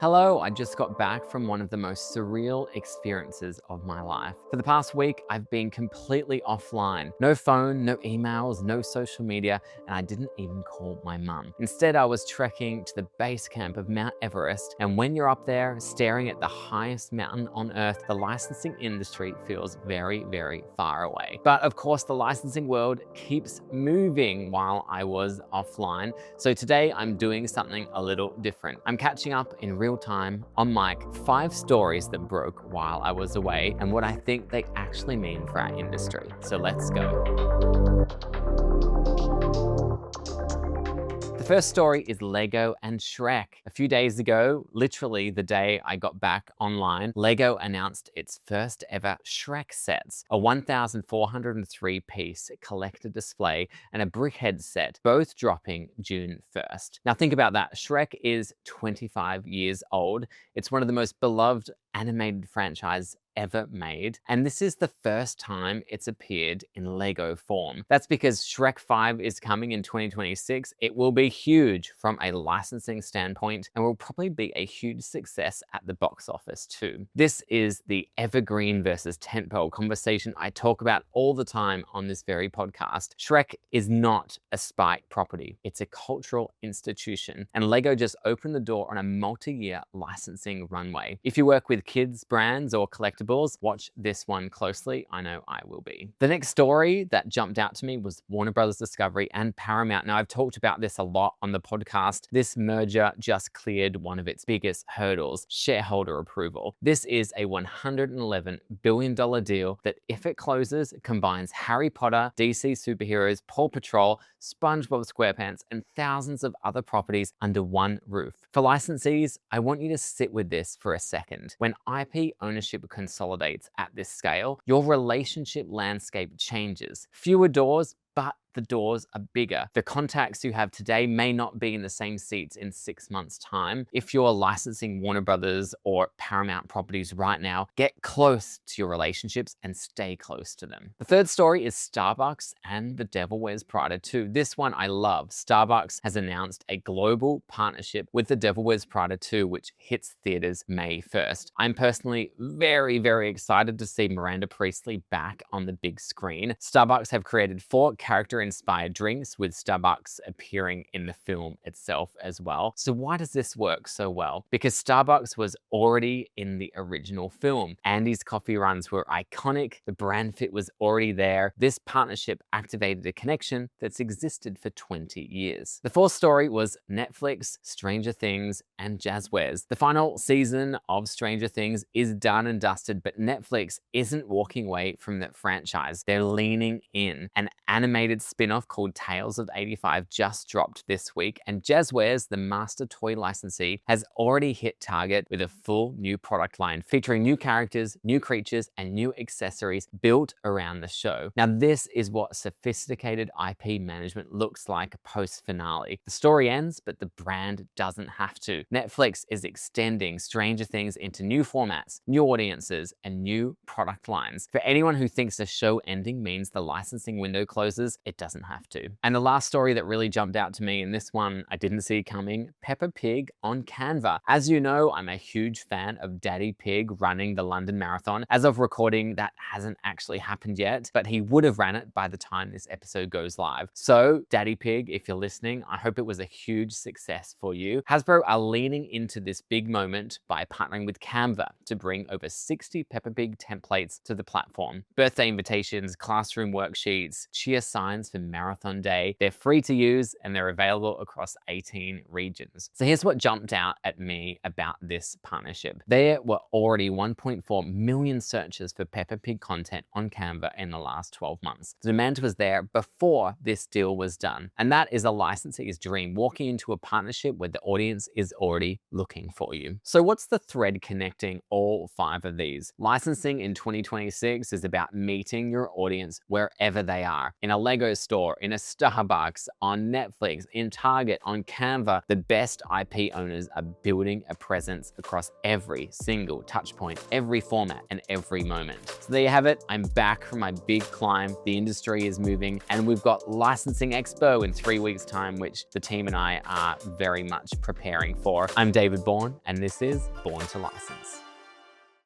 Hello, I just got back from one of the most surreal experiences of my life. For the past week, I've been completely offline. No phone, no emails, no social media, and I didn't even call my mum. Instead, I was trekking to the base camp of Mount Everest, and when you're up there staring at the highest mountain on Earth, the licensing industry feels very, very far away. But of course, the licensing world keeps moving while I was offline. So today I'm doing something a little different. I'm catching up in real time on mic 5 stories that broke while I was away and what I think they actually mean for our industry. So let's go. The first story is LEGO and Shrek. A few days ago, literally the day I got back online, LEGO announced its first ever Shrek sets, a 1,403 piece collector display and a brickhead set, both dropping June 1st. Now think about that. Shrek is 25 years old. It's one of the most beloved animated franchise ever made, and this is the first time it's appeared in LEGO form. That's because Shrek 5 is coming in 2026. It will be huge from a licensing standpoint and will probably be a huge success at the box office too. This is the evergreen versus tentpole conversation I talk about all the time on this very podcast. Shrek is not a spike property. It's a cultural institution, and LEGO just opened the door on a multi-year licensing runway. If you work with kids brands or collectibles, watch this one closely. I know I will be. The next story that jumped out to me was Warner Brothers Discovery and Paramount. Now, I've talked about this a lot on the podcast. This merger just cleared one of its biggest hurdles, shareholder approval. This is a $111 billion deal that, if it closes, combines Harry Potter, DC superheroes, Paw Patrol, SpongeBob SquarePants, and thousands of other properties under one roof. For licensees, I want you to sit with this for a second. When IP ownership consolidates at this scale, your relationship landscape changes. Fewer doors, but the doors are bigger. The contacts you have today may not be in the same seats in 6 months' time. If you're licensing Warner Brothers or Paramount properties right now, get close to your relationships and stay close to them. The third story is Starbucks and The Devil Wears Prada 2. This one I love. Starbucks has announced a global partnership with The Devil Wears Prada 2, which hits theaters May 1st. I'm personally very, very excited to see Miranda Priestley back on the big screen. Starbucks have created 4 character-inspired drinks, with Starbucks appearing in the film itself as well. So why does this work so well? Because Starbucks was already in the original film. Andy's coffee runs were iconic, the brand fit was already there. This partnership activated a connection that's existed for 20 years. The fourth story was Netflix, Stranger Things, and Jazzwares. The final season of Stranger Things is done and dusted, but Netflix isn't walking away from the franchise. They're leaning in. An animated spin-off called Tales of 85 just dropped this week, and Jazzwares, the master toy licensee, has already hit target with a full new product line featuring new characters, new creatures, and new accessories built around the show. Now, this is what sophisticated IP management looks like post-finale. The story ends, but the brand doesn't have to. Netflix is extending Stranger Things into new formats, new audiences, and new product lines. For anyone who thinks the show ending means the licensing window closes, it doesn't have to. And the last story that really jumped out to me, and this one I didn't see coming, Peppa Pig on Canva. As you know, I'm a huge fan of Daddy Pig running the London Marathon. As of recording, that hasn't actually happened yet, but he would have ran it by the time this episode goes live. So, Daddy Pig, if you're listening, I hope it was a huge success for you. Hasbro are leaning into this big moment by partnering with Canva to bring over 60 Peppa Pig templates to the platform. Birthday invitations, classroom worksheets, cheer signs for Marathon Day. They're free to use and they're available across 18 regions. So here's what jumped out at me about this partnership. There were already 1.4 million searches for Peppa Pig content on Canva in the last 12 months. The demand was there before this deal was done. And that is a licensee's dream, walking into a partnership where the audience is already looking for you. So what's the thread connecting all 5 of these? Licensing in 2026 is about meeting your audience wherever they are. In a LEGO store, in a Starbucks, on Netflix, in Target, on Canva. The best IP owners are building a presence across every single touch point, every format, and every moment. So there you have it. I'm back from my big climb. The industry is moving, and we've got Licensing Expo in 3 weeks' time, which the team and I are very much preparing for. I'm David Bourne, and this is Born to License.